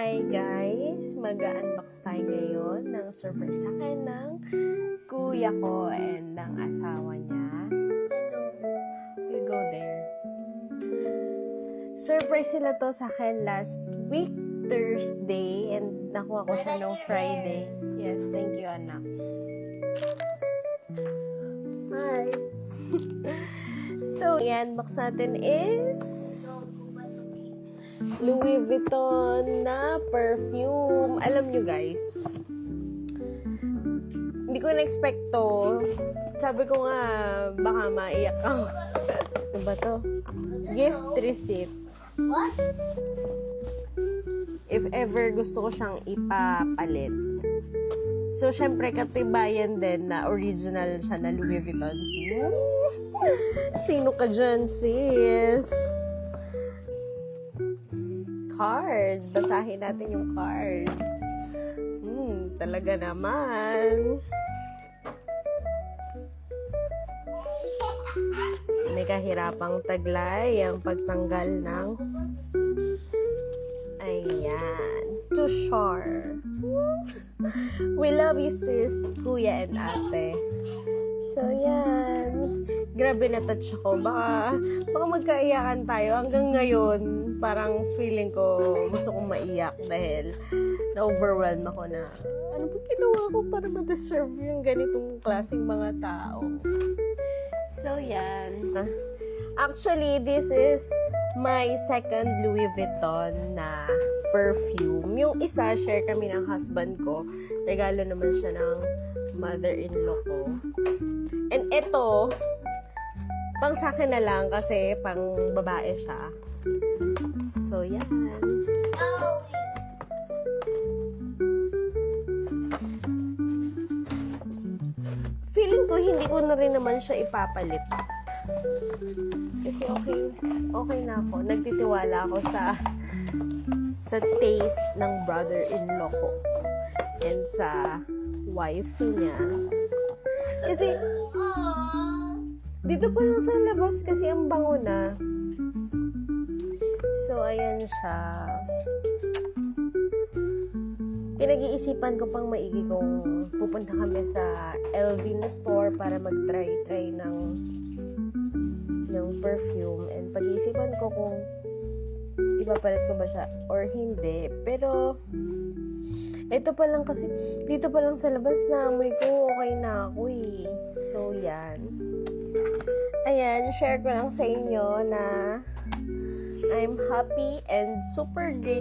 Hi guys! Mag-unbox tayo ngayon ng surprise sa akin ng kuya ko and ng asawa niya. We go there. Surprise sila to sa akin last week, Thursday, and nakuha ko siya noong Friday. Yes, thank you, anak. Hi! So, i-unbox natin is Louis Vuitton na perfume. Alam nyo guys, hindi ko na-expect to. Sabi ko nga, baka maiyak ako. Ano ba to? Gift receipt. What? If ever gusto ko siyang ipapalit. So, syempre, katibayan din na original siya na Louis Vuitton. Sino ka dyan, sis? Card. Basahin natin yung card. Talaga naman. May kahirapang taglay ang pagtanggal ng ayan. To shore. We love you, sis, kuya, and ate. So, yan. Grabe na-touch ako. Baka magkaiyakan tayo. Hanggang ngayon, parang feeling ko gusto kong maiyak dahil na-overwhelm ako na ano ba ginawa ko para ma-deserve yung ganitong klaseng mga tao. So, yan. Actually, this is my second Louis Vuitton na perfume. Yung isa, share kami ng husband ko. Regalo naman siya ng mother-in-law ko. And ito, pang sa akin na lang kasi pang babae siya. So, yan. Feeling ko, hindi ko na rin naman siya ipapalit. Kasi okay na ako. Nagtitiwala ako sa taste ng brother-in-law ko and sa wife niya. Kasi, dito pa lang sa labas kasi ang bango na. So, ayan siya. Pinag-iisipan ko pang maigi kung pupunta kami sa LV na store para mag-try ng perfume. And pag-iisipan ko kung ipapalit ko ba siya or hindi. Pero, ito pa lang kasi, dito pa lang sa labas na amoy ko, okay na ako eh. So, yan. Ayan, share ko lang sa inyo na I'm happy and super grateful